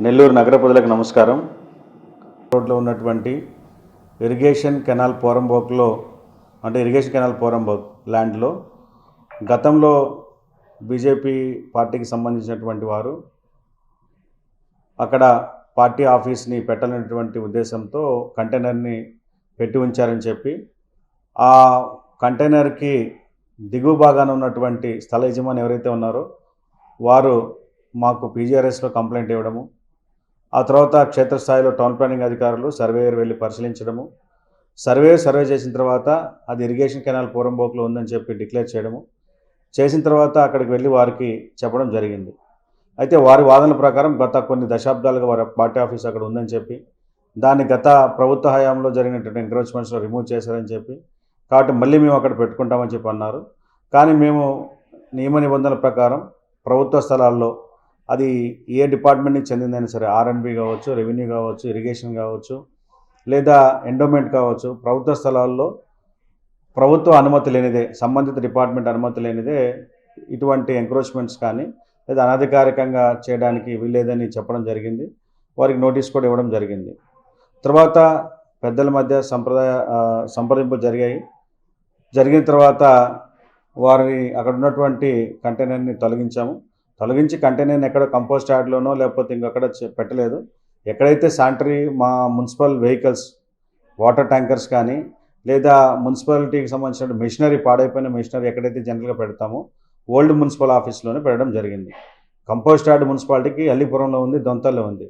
నెల్లూరు నగర ప్రజలకు నమస్కారం. రోడ్లో ఉన్నటువంటి ఇరిగేషన్ కెనాల్ పోరంబోక్లో ఇరిగేషన్ కెనాల్ పోరంబోక్ ల్యాండ్లో గతంలో బీజేపీ పార్టీకి సంబంధించినటువంటి వారు అక్కడ పార్టీ ఆఫీస్ని పెట్టాలనేటువంటి ఉద్దేశంతో కంటైనర్ని పెట్టి ఉంచారని చెప్పి ఆ కంటైనర్కి దిగువ భాగాన ఉన్నటువంటి స్థల యజమాని ఎవరైతే ఉన్నారో వారు మాకు పీజీఆర్ఎస్లో కంప్లైంట్ ఇవ్వడము, ఆ తర్వాత క్షేత్రస్థాయిలో టౌన్ ప్లానింగ్ అధికారులు సర్వేయర్ వెళ్ళి పరిశీలించడము, సర్వే చేసిన తర్వాత అది ఇరిగేషన్ కెనాల్ పోరంబోక్లో ఉందని చెప్పి డిక్లేర్ చేయడము, చేసిన తర్వాత అక్కడికి వెళ్ళి వారికి చెప్పడం జరిగింది. అయితే వారి వాదనల ప్రకారం గత కొన్ని దశాబ్దాలుగా వారి పార్టీ ఆఫీస్ అక్కడ ఉందని చెప్పి, దాన్ని గత ప్రభుత్వ హయాంలో జరిగినటువంటి ఎంక్రోచ్మెంట్స్లో రిమూవ్ చేశారని చెప్పి, కాబట్టి మళ్ళీ మేము అక్కడ పెట్టుకుంటామని చెప్పి అన్నారు. కానీ మేము నియమ నిబంధనల ప్రకారం ప్రభుత్వ స్థలాల్లో అది ఏ డిపార్ట్మెంట్కి చెందిందైనా సరే, ఆర్ఎండ్బి కావచ్చు, రెవెన్యూ కావచ్చు, ఇరిగేషన్ కావచ్చు, లేదా ఎండోమెంట్ కావచ్చు, ప్రభుత్వ స్థలాల్లో ప్రభుత్వ అనుమతి లేనిదే, సంబంధిత డిపార్ట్మెంట్ అనుమతి లేనిదే ఇటువంటి ఎంక్రోచ్మెంట్స్ కానీ లేదా అనధికారికంగా చేయడానికి వీల్లేదని చెప్పడం జరిగింది. వారికి నోటీస్ కూడా ఇవ్వడం జరిగింది. తర్వాత పెద్దల మధ్య సంప్రదింపులు జరిగిన తర్వాత వారిని అక్కడ ఉన్నటువంటి కంటైనర్ని తొలగించి కంటైనర్ని ఎక్కడ కంపోస్ట్ యార్డ్లోనో లేకపోతే ఇంకక్కడ పెట్టలేదు. ఎక్కడైతే శానిటరీ మా మున్సిపల్ వెహికల్స్, వాటర్ ట్యాంకర్స్ కానీ లేదా మున్సిపాలిటీకి సంబంధించిన మిషనరీ, పాడైపోయిన మిషనరీ ఎక్కడైతే జనరల్గా పెడతామో ఓల్డ్ మున్సిపల్ ఆఫీస్లోనే పెట్టడం జరిగింది. కంపోస్ట్ యార్డ్ మున్సిపాలిటీకి అల్లిపురంలో ఉంది, దొంతల్లో ఉంది.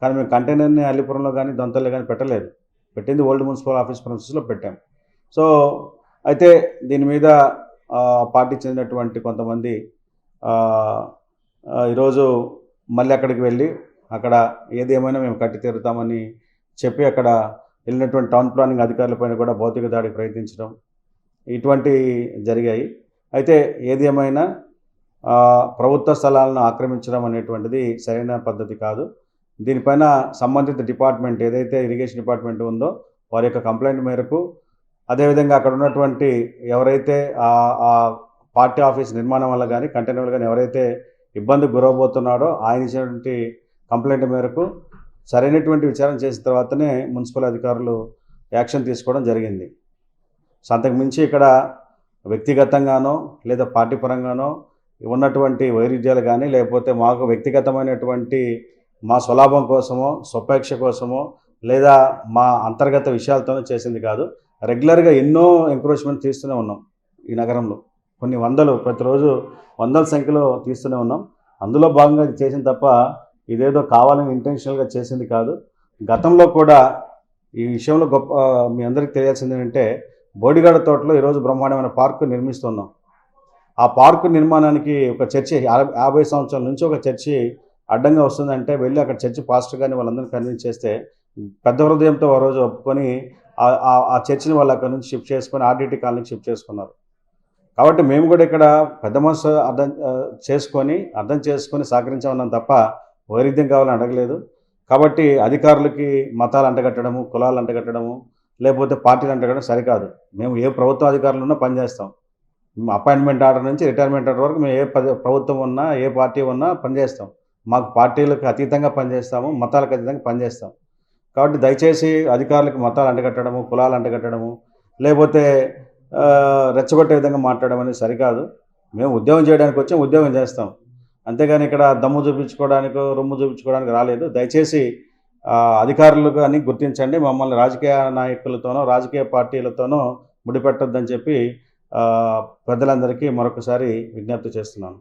కానీ మేము కంటైనర్ని అల్లిపురంలో కానీ దొంతల్లో కానీ పెట్టలేదు. పెట్టింది ఓల్డ్ మున్సిపల్ ఆఫీస్ ప్రిన్సెస్లో పెట్టాం. సో అయితే దీని మీద పార్టీ చెందినటువంటి కొంతమంది ఈరోజు మళ్ళీ అక్కడికి వెళ్ళి అక్కడ ఏదేమైనా మేము కట్టి తీరుతామని చెప్పి అక్కడ వెళ్ళినటువంటి టౌన్ ప్లానింగ్ అధికారులపైన కూడా భౌతిక దాడికి ప్రయత్నించడం ఇటువంటి జరిగాయి. అయితే ఏది ఏమైనా ప్రభుత్వ స్థలాలను ఆక్రమించడం అనేటువంటిది సరైన పద్ధతి కాదు. దీనిపైన సంబంధిత డిపార్ట్మెంట్ ఏదైతే ఇరిగేషన్ డిపార్ట్మెంట్ ఉందో వారి యొక్క కంప్లైంట్ మేరకు, అదేవిధంగా అక్కడ ఉన్నటువంటి ఎవరైతే ఆ పార్టీ ఆఫీస్ నిర్మాణం వల్ల కానీ కంటైనర్ వల్ల కానీ ఎవరైతే ఇబ్బందికి గురవబోతున్నాడో ఆయన ఇచ్చినటువంటి కంప్లైంట్ మేరకు సరైనటువంటి విచారణ చేసిన తర్వాతనే మున్సిపల్ అధికారులు యాక్షన్ తీసుకోవడం జరిగింది. సో అంతకు మించి ఇక్కడ వ్యక్తిగతంగానో లేదా పార్టీ పరంగానో ఉన్నటువంటి వైరుధ్యాలు కానీ లేకపోతే మాకు వ్యక్తిగతమైనటువంటి మా స్వలాభం కోసమో స్వపేక్ష కోసమో లేదా మా అంతర్గత విషయాలతోనో చేసింది కాదు. రెగ్యులర్గా ఎన్నో ఎంక్రోచ్మెంట్ తీస్తూనే ఉన్నాం ఈ నగరంలో. కొన్ని వందలు, ప్రతిరోజు వందల సంఖ్యలో తీస్తూనే ఉన్నాం. అందులో భాగంగా ఇది చేసింది తప్ప ఇదేదో కావాలని ఇంటెన్షనల్గా చేసింది కాదు. గతంలో కూడా ఈ విషయంలో మీ అందరికీ తెలియాల్సింది ఏంటంటే, బోడిగడ తోటలో ఈరోజు బ్రహ్మాండమైన పార్కు నిర్మిస్తున్నాం. ఆ పార్కు నిర్మాణానికి ఒక చర్చి 50 సంవత్సరాల నుంచి ఒక చర్చి అడ్డంగా వస్తుందంటే వెళ్ళి అక్కడ చర్చి పాస్టర్ గారిని వాళ్ళందరినీ కన్విన్స్ చేస్తే పెద్ద హృదయంతో ఆ రోజు ఒప్పుకొని ఆ చర్చిని వాళ్ళు అక్కడ నుంచి షిఫ్ట్ చేసుకొని ఆర్డిటి కాలనీకి షిఫ్ట్ చేసుకున్నారు. కాబట్టి మేము కూడా ఇక్కడ పెద్ద మనసు అర్థం చేసుకొని సహకరించామన్నాం తప్ప వైరుధ్యం కావాలని అడగలేదు. కాబట్టి అధికారులకి మతాలు అంటగట్టడము, కులాలు అంటగట్టడము, లేకపోతే పార్టీలు అంటగట్టడం సరికాదు. మేము ఏ ప్రభుత్వ అధికారులు ఉన్నా పనిచేస్తాం. అపాయింట్మెంట్ ఆర్డర్ నుంచి రిటైర్మెంట్ ఆర్డర్ వరకు మేము ఏ ప్రభుత్వం ఉన్నా ఏ పార్టీ ఉన్నా పనిచేస్తాం. మాకు పార్టీలకు అతీతంగా పనిచేస్తాము, మతాలకు అతీతంగా పనిచేస్తాం. కాబట్టి దయచేసి అధికారులకు మతాలు అంటగట్టడము, కులాలు అంటగట్టడము, లేకపోతే రెచ్చగొట్టే విధంగా మాట్లాడడం అనేది సరికాదు. మేము ఉద్యోగం చేయడానికి వచ్చాం, ఉద్యోగం చేస్తాం. అంతేగాని ఇక్కడ దమ్ము చూపించుకోవడానికి, రొమ్ము చూపించుకోవడానికి రాలేదు. దయచేసి అధికారులు కానీ గుర్తించండి. మమ్మల్ని రాజకీయ నాయకులతోనో రాజకీయ పార్టీలతోనో ముడిపెట్టొద్దని చెప్పి పెద్దలందరికీ మరొకసారి విజ్ఞప్తి చేస్తున్నాను.